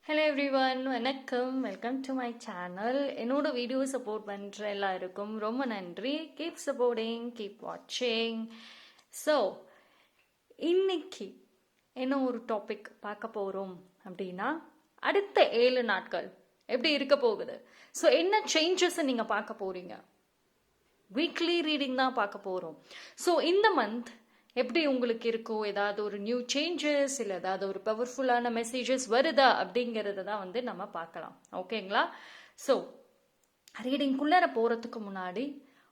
Hello everyone, வணக்கம். Welcome to my channel. என்னோட video support பண்ணுற எல்லாருக்கும் ரொம்ப நன்றி. கீப் சப்போர்ட்டிங், கீப் வாட்சிங். ஸோ இன்னைக்கு என்ன ஒரு டாபிக் பார்க்க போகிறோம் அப்படின்னா, அடுத்த 7 நாட்கள் எப்படி இருக்க போகுது, ஸோ என்ன சேஞ்சஸ் நீங்கள் பார்க்க போகிறீங்க. வீக்லி ரீடிங் தான் பார்க்க போகிறோம். ஸோ இந்த மந்த் எப்படி உங்களுக்கு இருக்கோ, ஏதாவது ஒரு நியூ சேஞ்சஸ் இல்லை ஏதாவது ஒரு பவர்ஃபுல்லான மெசேஜஸ் வருதா அப்படிங்கிறத தான் வந்து நம்ம பார்க்கலாம். ஓகேங்களா? ஸோ ரீடிங்குள்ளே போகிறதுக்கு முன்னாடி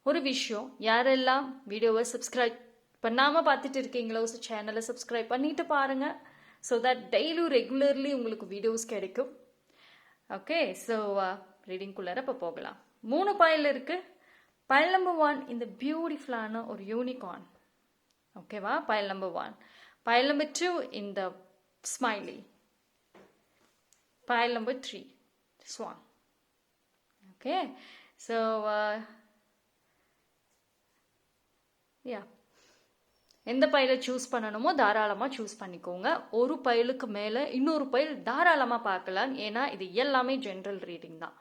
ஒரு விஷயம், யாரெல்லாம் வீடியோவை சப்ஸ்கிரைப் பண்ணாமல் பார்த்துட்டு இருக்கீங்களோ, ஸோ சேனலை சப்ஸ்கிரைப் பண்ணிட்டு பாருங்கள். ஸோ தட் டெய்லியும் ரெகுலர்லி உங்களுக்கு வீடியோஸ் கிடைக்கும். ஓகே, ஸோ ரீடிங்குள்ளார இப்போ போகலாம். 3 பாயில் இருக்குது. பைல் நம்பர் 1 இந்த பியூட்டிஃபுல்லான ஒரு யூனிகார்ன். ஓகேவா? File number 1. பைல் நம்பர் 2 இந்த smiley. File number 3 Swan. Okay, so எந்த பையில சூஸ் பண்ணணுமோ தாராளமாக சூஸ் பண்ணிக்கோங்க. ஒரு பைலுக்கு மேலே இன்னொரு பைல் தாராளமாக பார்க்கலாம். ஏன்னா இது எல்லாமே ஜென்ரல் ரீடிங் தான்.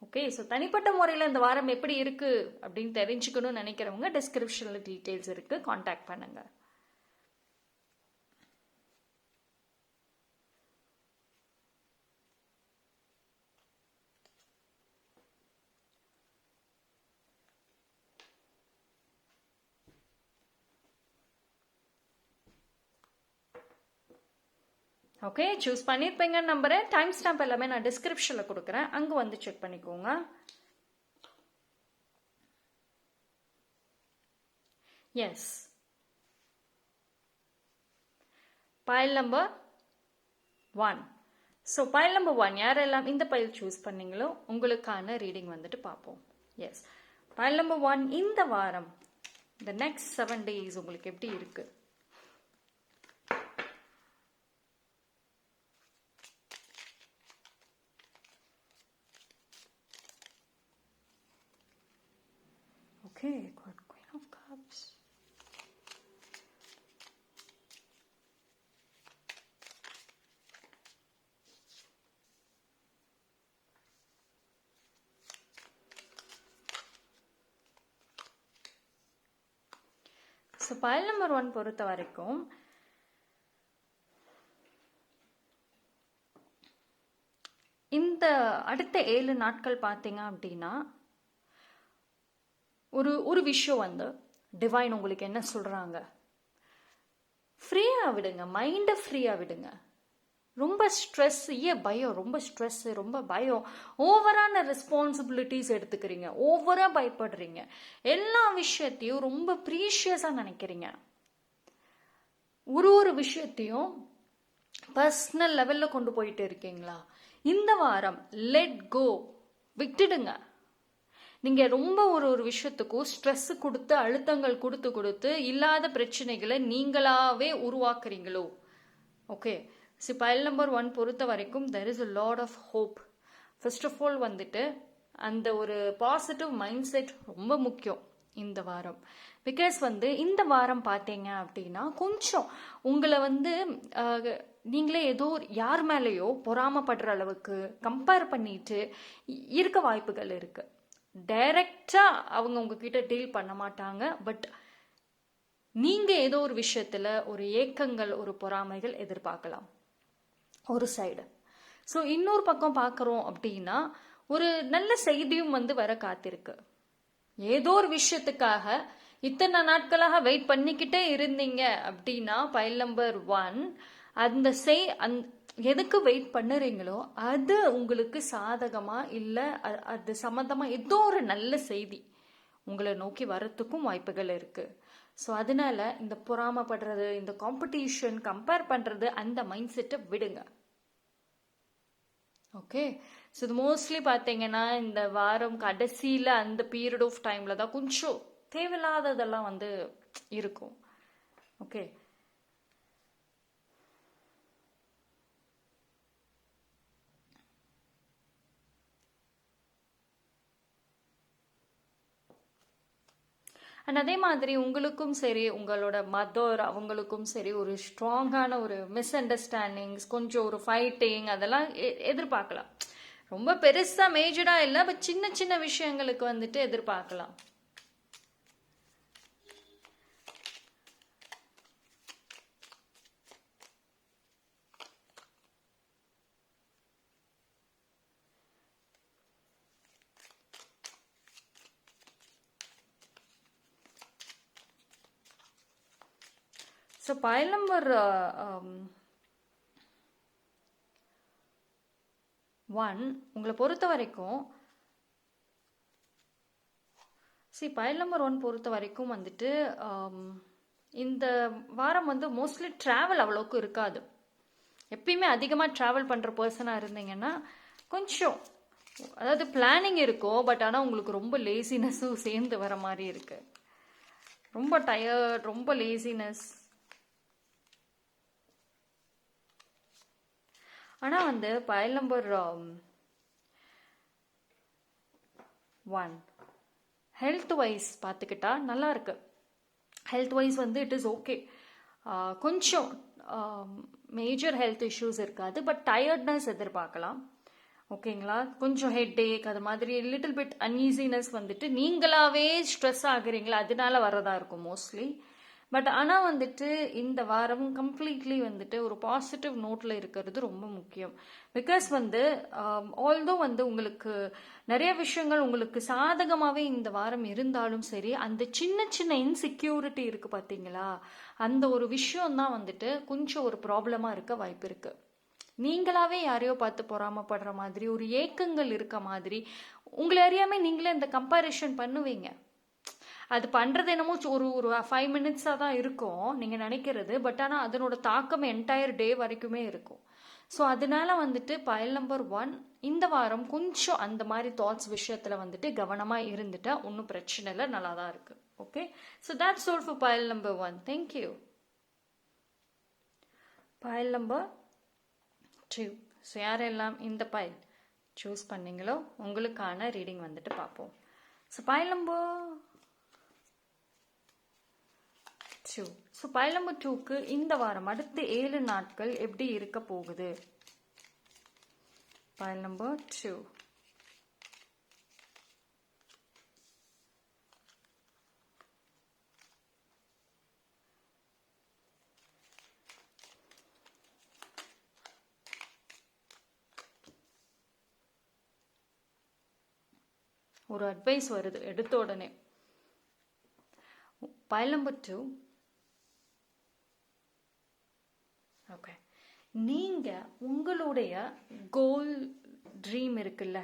ஓகே, ஸோ தனிப்பட்ட முறையில் இந்த வாரம் எப்படி இருக்குது அப்படின்னு தெரிஞ்சுக்கணும்னு நினைக்கிறவங்க டிஸ்கிரிப்ஷனில் டீட்டெயில்ஸ் இருக்குது, காண்டாக்ட் பண்ணுங்கள். ஓகே, சூஸ் பண்ணியிருப்பீங்கன்னு நம்புறேன். டைம் ஸ்டாம்ப் எல்லாமே நான் டிஸ்கிரிப்ஷனில் கொடுக்குறேன், அங்கே வந்து செக் பண்ணிக்கோங்க. Yes, file number 1. So file number 1 யாரெல்லாம் இந்த பைல் சூஸ் பண்ணீங்களோ உங்களுக்கான ரீடிங் வந்துட்டு பார்ப்போம். எஸ், பைல் நம்பர் 1 இந்த வாரம் இந்த நெக்ஸ்ட் 7 days உங்களுக்கு எப்படி இருக்கு. Okay, got Queen of Cups. So file number 1 பொறுத்த வரைக்கும் இந்த அடுத்த 7 நாட்கள் பார்த்தீங்க அப்படின்னா ஒரு விஷயம் வந்து டிவைன் உங்களுக்கு என்ன சொல்றாங்க, ஃப்ரீயா விடுங்க, மைண்டை ஃப்ரீயா விடுங்க. ரொம்ப ஸ்ட்ரெஸ், பயம், ரொம்ப ஸ்ட்ரெஸ், ரொம்ப பயம், ஓவரான ரெஸ்பான்சிபிலிட்டிஸ் எடுத்துக்கிறீங்க, ஓவரா பயப்படுறீங்க, எல்லா விஷயத்தையும் ரொம்ப ப்ரீஷியஸா நினைக்கிறீங்க, ஒரு விஷயத்தையும் பர்சனல் லெவல்ல கொண்டு போயிட்டு இருக்கீங்களா. இந்த வாரம் லெட் கோ, விட்டுடுங்க. நீங்க ரொம்ப ஒரு விஷயத்துக்கும் ஸ்ட்ரெஸ் கொடுத்து அழுத்தங்கள் கொடுத்து இல்லாத பிரச்சனைகளை நீங்களாவே உருவாக்குறீங்களோ. ஓகே, ஸோ பைல் நம்பர் 1 பொறுத்த வரைக்கும் there is a lot of hope. First of all வந்துட்டு அந்த ஒரு பாசிட்டிவ் மைண்ட் செட் ரொம்ப முக்கியம் இந்த வாரம். பிகாஸ் வந்து இந்த வாரம் பார்த்தீங்க அப்படின்னா கொஞ்சம் உங்களை வந்து நீங்களே ஏதோ யார் மேலேயோ பொறாமப்படுற அளவுக்கு கம்பேர் பண்ணிட்டு இருக்க வாய்ப்புகள் இருக்கு. டைரக்டா அவங்க உங்ககிட்ட டீல் பண்ண மாட்டாங்க, பட் நீங்க ஏதோ ஒரு விஷயத்துல ஒரு ஏக்கங்கள், ஒரு பொறாமைகள் எதிர்பார்க்கலாம் ஒரு சைடு. ஸோ இன்னொரு பக்கம் பார்க்குறோம் அப்படின்னா ஒரு நல்ல செய்தியும் வந்து வர காத்திருக்கு. ஏதோ ஒரு விஷயத்துக்காக இத்தனை நாட்களாக வெயிட் பண்ணிக்கிட்டே இருந்தீங்க அப்படின்னா பைல் நம்பர் 1 அந்த எதுக்கு வெயிட் பண்ணுறீங்களோ அது உங்களுக்கு சாதகமா இல்லை, அது சம்மந்தமா ஏதோ ஒரு நல்ல செய்தி உங்களை நோக்கி வரத்துக்கும் வாய்ப்புகள் இருக்கு. ஸோ அதனால இந்த பொறாமப்படுறது, இந்த காம்படிஷன், கம்பேர் பண்றது, அந்த மைண்ட் செட்டை விடுங்க. ஓகே, ஸோ இது மோஸ்ட்லி பார்த்தீங்கன்னா இந்த வாரம் கடைசியில் அந்த பீரியட் ஆஃப் டைமில் தான் கொஞ்சம் தேவையில்லாததெல்லாம் வந்து இருக்கும். ஓகே, அண்ட் அதே மாதிரி உங்களுக்கும் சரி உங்களோட மதர் அவங்களுக்கும் சரி ஒரு ஸ்ட்ராங்கான ஒரு மிஸ் அண்டர்ஸ்டாண்டிங்ஸ், கொஞ்சம் ஒரு ஃபைட்டிங் அதெல்லாம் எதிர்பார்க்கலாம். ரொம்ப பெருசா மேஜரா இல்லை, பட் சின்ன சின்ன விஷயங்களுக்கு வந்துட்டு எதிர்பார்க்கலாம். ஸோ பைல் நம்பர் 1 உங்களை பொறுத்த வரைக்கும், பைல் நம்பர் 1 பொறுத்த வரைக்கும் வந்துட்டு இந்த வாரம் வந்து மோஸ்ட்லி ட்ராவல் அவ்வளோக்கு இருக்காது. எப்பயுமே அதிகமாக ட்ராவல் பண்ணுற பர்சனாக இருந்தீங்கன்னா கொஞ்சம், அதாவது பிளானிங் இருக்கும், பட் ஆனால் உங்களுக்கு ரொம்ப லேசினஸும் சேர்ந்து வர மாதிரி இருக்கு. ரொம்ப டயர்ட், ரொம்ப லேசினஸ். ஆனால் வந்து பைல் நம்பர் 1 ஹெல்த் வைஸ் பார்த்துக்கிட்டா நல்லா இருக்கு. ஹெல்த் வைஸ் வந்து இட் இஸ் ஓகே. கொஞ்சம் மேஜர் ஹெல்த் இஷ்யூஸ் இருக்காது, பட் டயர்ட்னஸ் எதிர்பார்க்கலாம். ஓகேங்களா? கொஞ்சம் ஹெட் ஏக் அது மாதிரி லிட்டில் பிட் அன்ஈசினஸ் வந்துட்டு நீங்களாவே ஸ்ட்ரெஸ் ஆகுறீங்களா அதனால வரதா இருக்கும் மோஸ்ட்லி. பட் ஆனால் வந்துட்டு இந்த வாரம் கம்ப்ளீட்லி வந்துட்டு ஒரு பாசிட்டிவ் நோட்டில் இருக்கிறது ரொம்ப முக்கியம். பிகாஸ் வந்து ஆல்தோ வந்து உங்களுக்கு நிறைய விஷயங்கள் உங்களுக்கு சாதகமாகவே இந்த வாரம் இருந்தாலும் சரி, அந்த சின்ன சின்ன இன்செக்யூரிட்டி இருக்கு பார்த்தீங்களா, அந்த ஒரு விஷயம்தான் வந்துட்டு கொஞ்சம் ஒரு ப்ராப்ளமாக இருக்க வாய்ப்பு இருக்கு. நீங்களாவே யாரையோ பார்த்து பொறாமப்படுற மாதிரி, ஒரு ஏக்கங்கள் இருக்க மாதிரி, உங்களை அறியாம நீங்களே இந்த கம்பேரிஷன் பண்ணுவீங்க. அது பண்ணுறது என்னமோ ஒரு 5 மினிட்ஸாக தான் இருக்கும் நீங்கள் நினைக்கிறது, பட் ஆனால் அதனோட தாக்கம் என்டையர் டே வரைக்குமே இருக்கும். ஸோ அதனால வந்துட்டு பைல் நம்பர் 1 இந்த வாரம் கொஞ்சம் அந்த மாதிரி தாட்ஸ் விஷயத்தில் வந்துட்டு கவனமாக இருந்துட்டா ஒன்றும் பிரச்சனை இல்லை, நல்லா தான் இருக்கு. Okay, so that's all for file number 1. Thank you. File number 2. So யாரெல்லாம் இந்த பைல் சூஸ் பண்ணீங்களோ உங்களுக்கான ரீடிங் வந்துட்டு பார்ப்போம். So file number 2. So file number 2க்கு இந்த வாரம் அடுத்த 7 நாட்கள் எப்படி இருக்க போகுது? File number 2. ஒரு அட்வைஸ் வருது எடுத்த உடனே. File number 2. ஓகே, நீங்க உங்களுடைய கோல் ட்ரீம் இருக்குல்ல,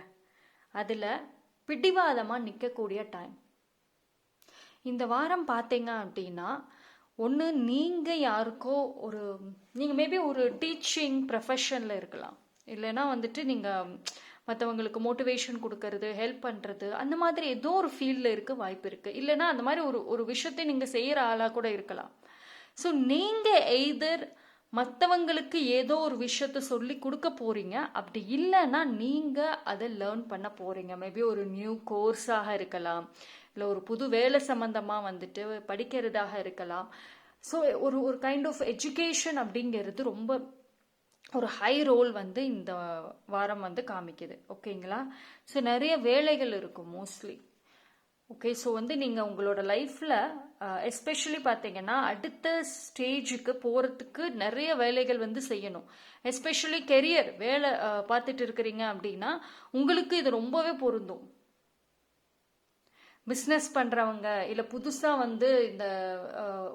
அதுல பிடிவாதமா நிற்கக்கூடிய டைம் இந்த வாரம் பார்த்தீங்க அப்படின்னா. ஒன்று நீங்கள் யாருக்கோ நீங்கள் மேபி ஒரு டீச்சிங் ப்ரொஃபஷனில் இருக்கலாம், இல்லைன்னா வந்துட்டு நீங்கள் மற்றவங்களுக்கு மோட்டிவேஷன் கொடுக்கறது, ஹெல்ப் பண்ணுறது, அந்த மாதிரி ஏதோ ஒரு ஃபீல்டில் இருக்க வாய்ப்பு இருக்குது. இல்லைன்னா அந்த மாதிரி ஒரு விஷயத்தை நீங்கள் செய்கிற ஆளாக கூட இருக்கலாம். ஸோ நீங்கள் எய்தர் மற்றவங்களுக்கு ஏதோ ஒரு விஷயத்த சொல்லி கொடுக்க போறீங்க, அப்படி இல்லைன்னா நீங்கள் அதை லேர்ன் பண்ண போறீங்க. மேபி ஒரு நியூ கோர்ஸாக இருக்கலாம், இல்லை ஒரு புது வேலை சம்மந்தமாக வந்துட்டு படிக்கிறதாக இருக்கலாம். ஸோ ஒரு கைண்ட் ஆஃப் எஜுகேஷன் அப்படிங்கிறது ரொம்ப ஒரு ஹை ரோல் வந்து இந்த வாரம் வந்து காமிக்குது. ஓகேங்களா? ஸோ நிறைய வேலைகள் இருக்கும் மோஸ்ட்லி. ஓகே, ஸோ வந்து நீங்கள் உங்களோட லைஃப்பில் எஸ்பெஷலி பார்த்தீங்கன்னா அடுத்த ஸ்டேஜுக்கு போகிறதுக்கு நிறைய வேலைகள் வந்து செய்யணும். எஸ்பெஷலி கெரியர் வேலை பார்த்துட்டு இருக்கிறீங்க அப்படின்னா உங்களுக்கு இது ரொம்பவே பொருந்தும். பிஸ்னஸ் பண்ணுறவங்க, இல்லை புதுசாக வந்து இந்த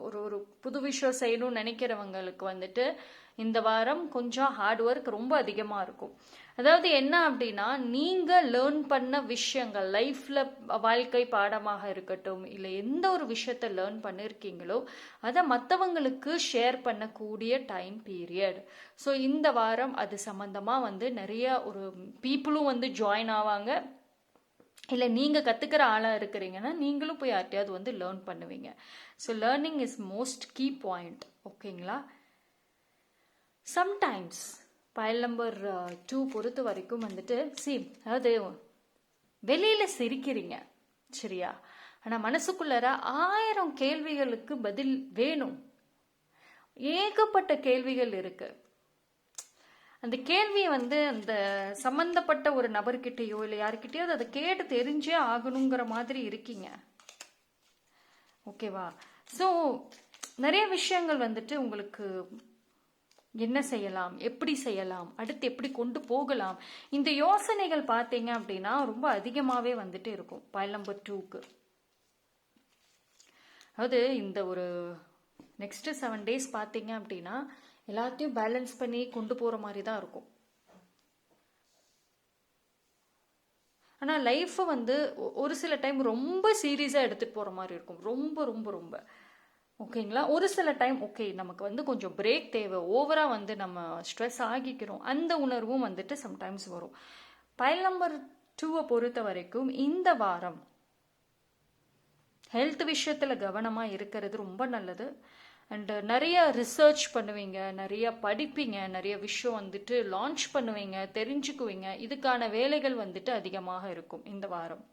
ஒரு புது விஷயம் செய்யணும்னு நினைக்கிறவங்களுக்கு வந்துட்டு இந்த வாரம் கொஞ்சம் ஹார்ட் ஒர்க் ரொம்ப அதிகமாக இருக்கும். அதாவது என்ன அப்படின்னா, நீங்கள் லேர்ன் பண்ண விஷயங்கள் லைஃப்பில் வாழ்க்கை பாடமாக இருக்கட்டும், இல்லை எந்த ஒரு விஷயத்த லேர்ன் பண்ணியிருக்கீங்களோ அதை மற்றவங்களுக்கு ஷேர் பண்ணக்கூடிய டைம் பீரியட். ஸோ இந்த வாரம் அது சம்மந்தமாக வந்து நிறைய ஒரு பீப்புளும் வந்து ஜாயின் ஆவாங்க. இல்லை நீங்கள் கற்றுக்கிற ஆளாக இருக்கிறீங்கன்னா நீங்களும் போய் யார்ட்டையாவது வந்து லேர்ன் பண்ணுவீங்க. So learning is most key point. ஓகேங்களா? சம்டைம்ஸ் பைல் நம்பர் 2 பொறுத்த வரைக்கும் வந்துட்டு அதாவது வெளியில் சிரிக்கிறீங்க சரியா, ஆனால் மனசுக்குள்ளார 1000 கேள்விகளுக்கு பதில் வேணும். ஏகப்பட்ட கேள்விகள் இருக்கு. அந்த கேள்வியை அந்த சம்பந்தப்பட்ட ஒரு நபர்கிட்டயோ இல்லை யாருக்கிட்டயோ அதை கேட்டு தெரிஞ்சே ஆகணுங்கிற மாதிரி இருக்கீங்க. ஓகேவா? ஸோ நிறைய விஷயங்கள் உங்களுக்கு என்ன செய்யலாம், எப்படி செய்யலாம், அடுத்து எப்படி கொண்டு போகலாம், இந்த யோசனைகள் பார்த்தீங்க அப்படின்னா ரொம்ப அதிகமாகவே இருக்கும் பைல் நம்பர் 2க்கு. அதாவது இந்த ஒரு நெக்ஸ்ட் 7 days பார்த்தீங்க அப்படின்னா எல்லாத்தையும் பேலன்ஸ் பண்ணி கொண்டு போகிற மாதிரி தான் இருக்கும். ஆனால் லைஃப்பை ஒரு சில டைம் ரொம்ப சீரியஸாக எடுத்துகிட்டு போகிற மாதிரி இருக்கும். ரொம்ப ரொம்ப ரொம்ப ஓகேங்களா? ஒரு சில டைம் ஓகே நமக்கு கொஞ்சம் பிரேக் தேவை, ஓவராக நம்ம ஸ்ட்ரெஸ் ஆகிக்கிறோம், அந்த உணர்வும் சம்டைம்ஸ் வரும். பைல் நம்பர் 2வை பொறுத்த வரைக்கும் இந்த வாரம் ஹெல்த் விஷயத்தில் கவனமாக இருக்கிறது ரொம்ப நல்லது. அண்ட் நிறைய ரிசர்ச் பண்ணுவீங்க, நிறைய படிப்பீங்க, நிறைய விஷயம் லான்ச் பண்ணுவீங்க, தெரிஞ்சுக்குவீங்க. இதுக்கான வேலைகள் அதிகமாக இருக்கும் இந்த வாரம்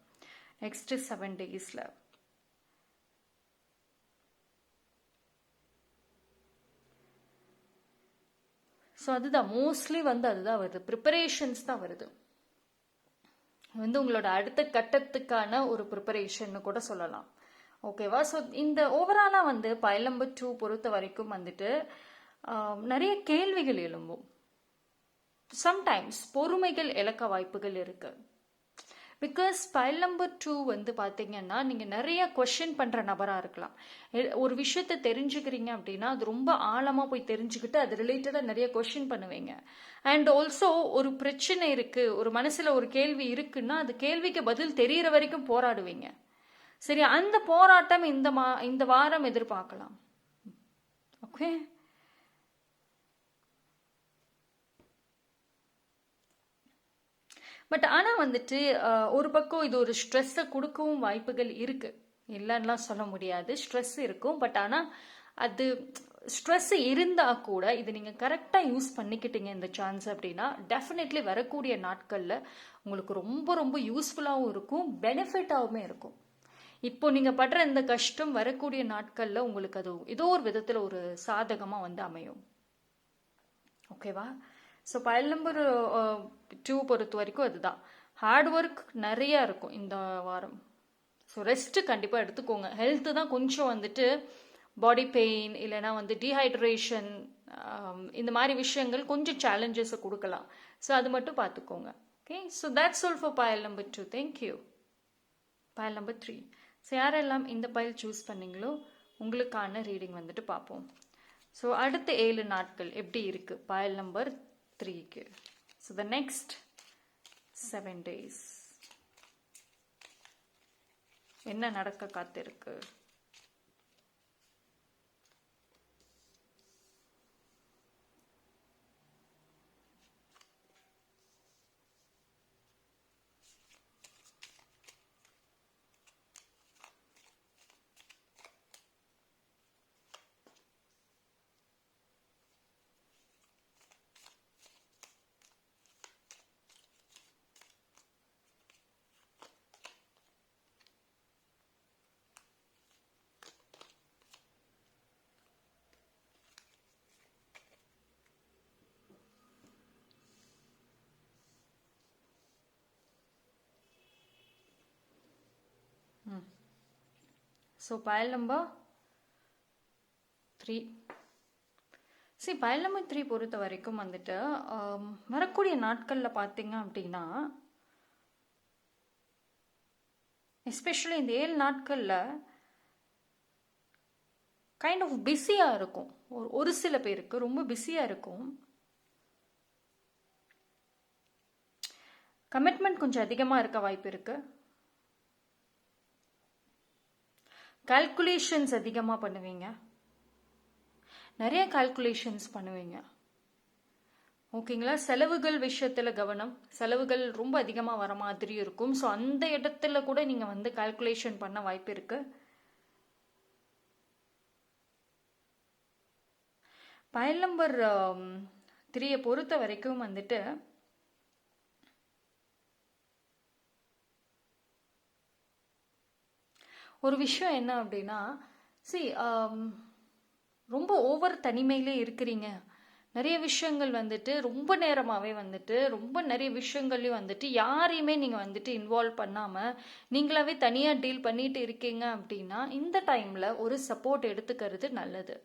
நெக்ஸ்ட் 7 daysல. ஸோ அதுதான் மோஸ்ட்லி அதுதான் வருது, ப்ரிப்பரேஷன்ஸ் தான் வருது. உங்களோட அடுத்த கட்டத்துக்கான ஒரு ப்ரிப்பரேஷன் கூட சொல்லலாம். ஓகேவா? ஸோ இந்த ஓவராலாக பைல் நம்பர் 2 பொறுத்த வரைக்கும் நிறைய கேள்விகள் எழும்பும். சம்டைம்ஸ் பொறுமைகள் இழக்க வாய்ப்புகள் இருக்கு. பிகாஸ் பைல் நம்பர் 2 பார்த்தீங்கன்னா நீங்கள் நிறைய கொஷின் பண்ணுற நபராக இருக்கலாம். ஒரு விஷயத்தை தெரிஞ்சுக்கிறீங்க அப்படின்னா அது ரொம்ப ஆழமாக போய் தெரிஞ்சுக்கிட்டு அது ரிலேட்டடாக நிறைய கொஷின் பண்ணுவீங்க. அண்ட் ஆல்சோ ஒரு பிரச்சனை இருக்குது, ஒரு மனசில் ஒரு கேள்வி இருக்குன்னா அது கேள்விக்கு பதில் தெரிகிற வரைக்கும் போராடுவீங்க. சரி, அந்த போராட்டம் இந்த வாரம் எதிர்பார்க்கலாம். ஓகே, பட் ஆனால் ஒரு பக்கம் இது ஒரு ஸ்ட்ரெஸ்ஸை கொடுக்கவும் வாய்ப்புகள் இருக்கு, இல்லைன்னா சொல்ல முடியாது. ஸ்ட்ரெஸ் இருக்கும், பட் ஆனால் அது ஸ்ட்ரெஸ் இருந்தால் கூட இது நீங்கள் கரெக்டாக யூஸ் பண்ணிக்கிட்டீங்க இந்த சான்ஸ் அப்படின்னா டெஃபினெட்லி வரக்கூடிய நாட்களில் உங்களுக்கு ரொம்ப ரொம்ப யூஸ்ஃபுல்லாகவும் இருக்கும், பெனிஃபிட்டாகவும் இருக்கும். இப்போ நீங்கள் படுற இந்த கஷ்டம் வரக்கூடிய நாட்களில் உங்களுக்கு அது ஏதோ ஒரு விதத்தில் ஒரு சாதகமாக அமையும். ஓகேவா? ஸோ பைல் நம்பர் 2 பொறுத்த வரைக்கும் அதுதான். ஹார்ட் ஒர்க் நிறையா இருக்கும் இந்த வாரம். ஸோ ரெஸ்ட்டு கண்டிப்பாக எடுத்துக்கோங்க. ஹெல்த்து தான் கொஞ்சம் பாடி பெயின் இல்லைனா டீஹைட்ரேஷன் இந்த மாதிரி விஷயங்கள் கொஞ்சம் சேலஞ்சஸை கொடுக்கலாம். ஸோ அது மட்டும் பார்த்துக்கோங்க. Okay, so that's all for file number 2. Thank you. File number 3. So யாரெல்லாம் இந்த பைல் சூஸ் பண்ணீங்களோ உங்களுக்கான ரீடிங் பார்ப்போம். ஸோ அடுத்த 7 நாட்கள் எப்படி இருக்கு பைல் நம்பர் 3க்கு. ஸோ த நெக்ஸ்ட் 7 days என்ன நடக்க காத்திருக்கு? So file number 3. சரி, பைல் நம்பர் 3 பொறுத்த வரைக்கும் வரக்கூடிய நாட்களில் பார்த்தீங்க அப்படின்னா எஸ்பெஷலி இந்த 7 நாட்களில் கைண்ட் ஆஃப் பிஸியாக இருக்கும். ஒரு சில பேருக்கு ரொம்ப பிஸியாக இருக்கும். கமிட்மெண்ட் கொஞ்சம் அதிகமாக இருக்க வாய்ப்பு இருக்கு. கால்குலேஷன்ஸ் அதிகமாக பண்ணுவீங்க, நிறைய கால்குலேஷன்ஸ் பண்ணுவீங்க. ஓகேங்களா? செலவுகள் விஷயத்தில் கவனம், செலவுகள் ரொம்ப அதிகமாக வர மாதிரி இருக்கும். ஸோ அந்த இடத்துல கூட நீங்கள் கால்குலேஷன் பண்ண வாய்ப்பு இருக்கு. பைல் நம்பர் 3 பொறுத்த வரைக்கும் ஒரு விஷயம் என்ன அப்படின்னா, ரொம்ப ஓவர் தனிமையிலே இருக்கிறீங்க. நிறைய விஷயங்கள் வந்துட்டு ரொம்ப நேரமாகவே வந்துட்டு ரொம்ப நிறைய விஷயங்கள்லையும் வந்துட்டு யாரையுமே நீங்கள் வந்துட்டு இன்வால்வ் பண்ணாமல் நீங்களாவே தனியாக டீல் பண்ணிட்டு இருக்கீங்க அப்படின்னா இந்த டைமில் ஒரு சப்போர்ட் எடுத்துக்கிறது நல்லது.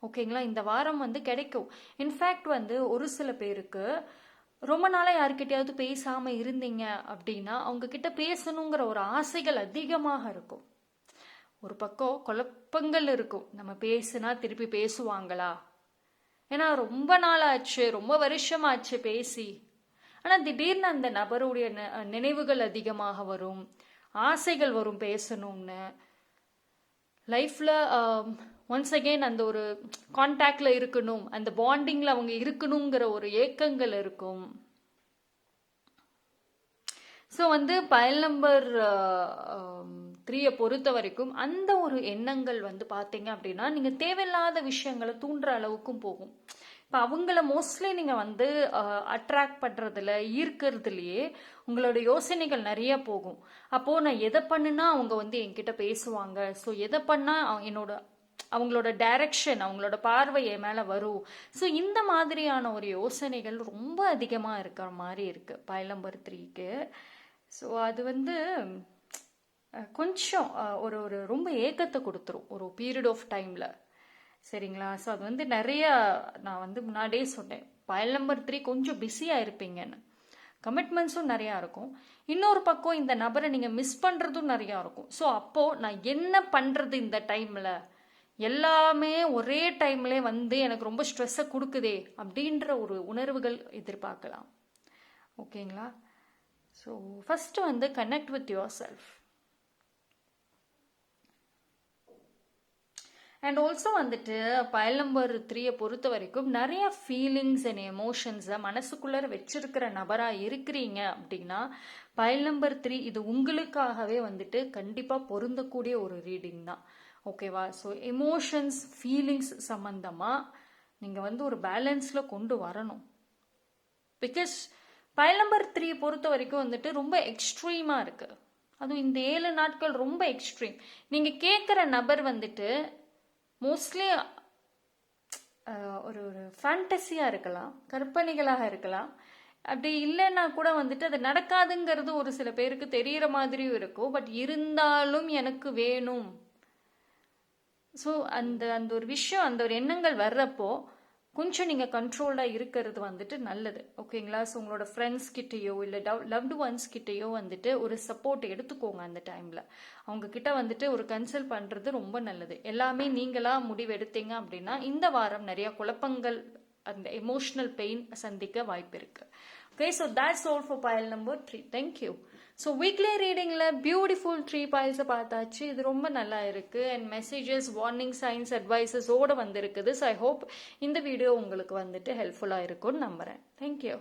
ஓகேங்களா? இந்த வாரம் வந்து கிடைக்கும். இன்ஃபேக்ட் வந்து ஒரு சில பேருக்கு ரொம்ப நாளாக யாருக்கிட்டையாவது பேசாமல் இருந்தீங்க அப்படின்னா அவங்க கிட்ட பேசணுங்கிற ஒரு ஆசைகள் அதிகமாக இருக்கும். ஒரு பக்கம் குழப்பங்கள் இருக்கும், நம்ம பேசுனா திருப்பி பேசுவாங்களா, ஏன்னா ரொம்ப நாள் ஆச்சு, ரொம்ப வருஷமாச்சு பேசி. ஆனால் திடீர்னு அந்த நபருடைய நினைவுகள் அதிகமாக வரும், ஆசைகள் வரும் பேசணும்னு. லைஃப்பில் ஒன்ஸ் அகெயின் அந்த ஒரு கான்டாக்ட்ல இருக்கணும், அந்த பாண்டிங்ல அவங்க இருக்கணுங்கிற ஒரு ஏக்கங்கள் இருக்கும். ஸோ வந்து பயல் நம்பர் 3 பொறுத்த வரைக்கும் அந்த ஒரு எண்ணங்கள் வந்து பார்த்தீங்க அப்படின்னா நீங்கள் தேவையில்லாத விஷயங்களை தூண்டுற அளவுக்கும் போகும். இப்போ அவங்கள மோஸ்ட்லி நீங்கள் வந்து அட்ராக்ட் பண்ணுறதுல ஈர்க்கிறதுலையே உங்களோட யோசனைகள் நிறைய போகும். அப்போது நான் எதை பண்ணுனா அவங்க வந்து என்கிட்ட பேசுவாங்க, ஸோ எதை பண்ணால் அவங்களோட டைரக்ஷன், அவங்களோட பார்வை என் மேலே வரும். ஸோ இந்த மாதிரியான ஒரு யோசனைகள் ரொம்ப அதிகமாக இருக்கிற மாதிரி இருக்குது பயல் நம்பர் 3க்கு. ஸோ அது வந்து கொஞ்சம் ஒரு ஒரு ரொம்ப ஏக்கத்தை கொடுத்துரும் ஒரு பீரியட் ஆஃப் டைமில். சரிங்களா? ஸோ அது வந்து நிறைய நான் வந்து முன்னாடியே சொன்னேன், பயல் நம்பர் 3 கொஞ்சம் பிஸியாக இருப்பீங்கன்னு. கமிட்மெண்ட்ஸும் நிறையா இருக்கும். இன்னொரு பக்கம் இந்த நபரை நீங்கள் மிஸ் பண்ணுறதும் நிறையா இருக்கும். ஸோ அப்போது நான் என்ன பண்ணுறது இந்த டைமில், எல்லாமே ஒரே டைம்லே வந்து எனக்கு ரொம்ப ஸ்ட்ரெஸ்ஸை கொடுக்குதே அப்படின்ற ஒரு உணர்வுகள் எதிர்பார்க்கலாம். ஓகேங்களா? ஸோ ஃபஸ்ட்டு வந்து connect with your self. And also வந்துட்டு பயல் நம்பர் 3 பொறுத்த வரைக்கும் நிறைய ஃபீலிங்ஸ் அண்ட் எமோஷன்ஸை மனசுக்குள்ளே வச்சிருக்கிற நபராக இருக்கிறீங்க அப்படின்னா பயல் நம்பர் 3 இது உங்களுக்காகவே வந்துட்டு கண்டிப்பாக பொருந்தக்கூடிய ஒரு ரீடிங் தான். ஓகேவா? ஸோ எமோஷன்ஸ் ஃபீலிங்ஸ் சம்மந்தமாக நீங்கள் வந்து ஒரு பேலன்ஸில் கொண்டு வரணும். பிகாஸ் பயல் நம்பர் 3 பொறுத்த வரைக்கும் வந்துட்டு ரொம்ப எக்ஸ்ட்ரீமாக இருக்குது. அதுவும் இந்த 7 நாட்கள் ரொம்ப எக்ஸ்ட்ரீம். நீங்கள் கேட்குற நபர் வந்துட்டு மோஸ்ட்லி ஒரு ஒரு ஃபேண்டஸியாக இருக்கலாம், கற்பனைகளாக இருக்கலாம். அப்படி இல்லைன்னா கூட வந்துட்டு அது நடக்காதுங்கிறது ஒரு சில பேருக்கு தெரிகிற மாதிரியும் இருக்கும். பட் இருந்தாலும் எனக்கு வேணும். ஸோ அந்த அந்த ஒரு விஷயம், அந்த ஒரு எண்ணங்கள் வர்றப்போ கொஞ்சம் நீங்கள் கண்ட்ரோல்டாக இருக்கிறது வந்துட்டு நல்லது. ஓகேங்களா? ஸோ உங்களோட ஃப்ரெண்ட்ஸ் கிட்டேயோ இல்லை லவ்டு ஒன்ஸ் கிட்டேயோ வந்துட்டு ஒரு சப்போர்ட் எடுத்துக்கோங்க. அந்த டைமில் அவங்கக்கிட்ட வந்துட்டு ஒரு கன்சல்ட் பண்ணுறது ரொம்ப நல்லது. எல்லாமே நீங்களாக முடிவு எடுத்தீங்க அப்படின்னா இந்த வாரம் நிறையா குழப்பங்கள், அந்த எமோஷ்னல் பெயின் சந்திக்க வாய்ப்பு இருக்குது. Okay, so that's all for pile number 3. Thank you. So weekly readingல beautiful 3 piles பார்த்தாச்சு. இது ரொம்ப நல்லா இருக்கு. And messages, warning signs, advices ஓட வந்திருக்குது. So I hope இந்த வீடியோ உங்களுக்கு வந்துட்டு ஹெல்ப்ஃபுல்லாக இருக்கும்னு நம்புகிறேன். Thank you.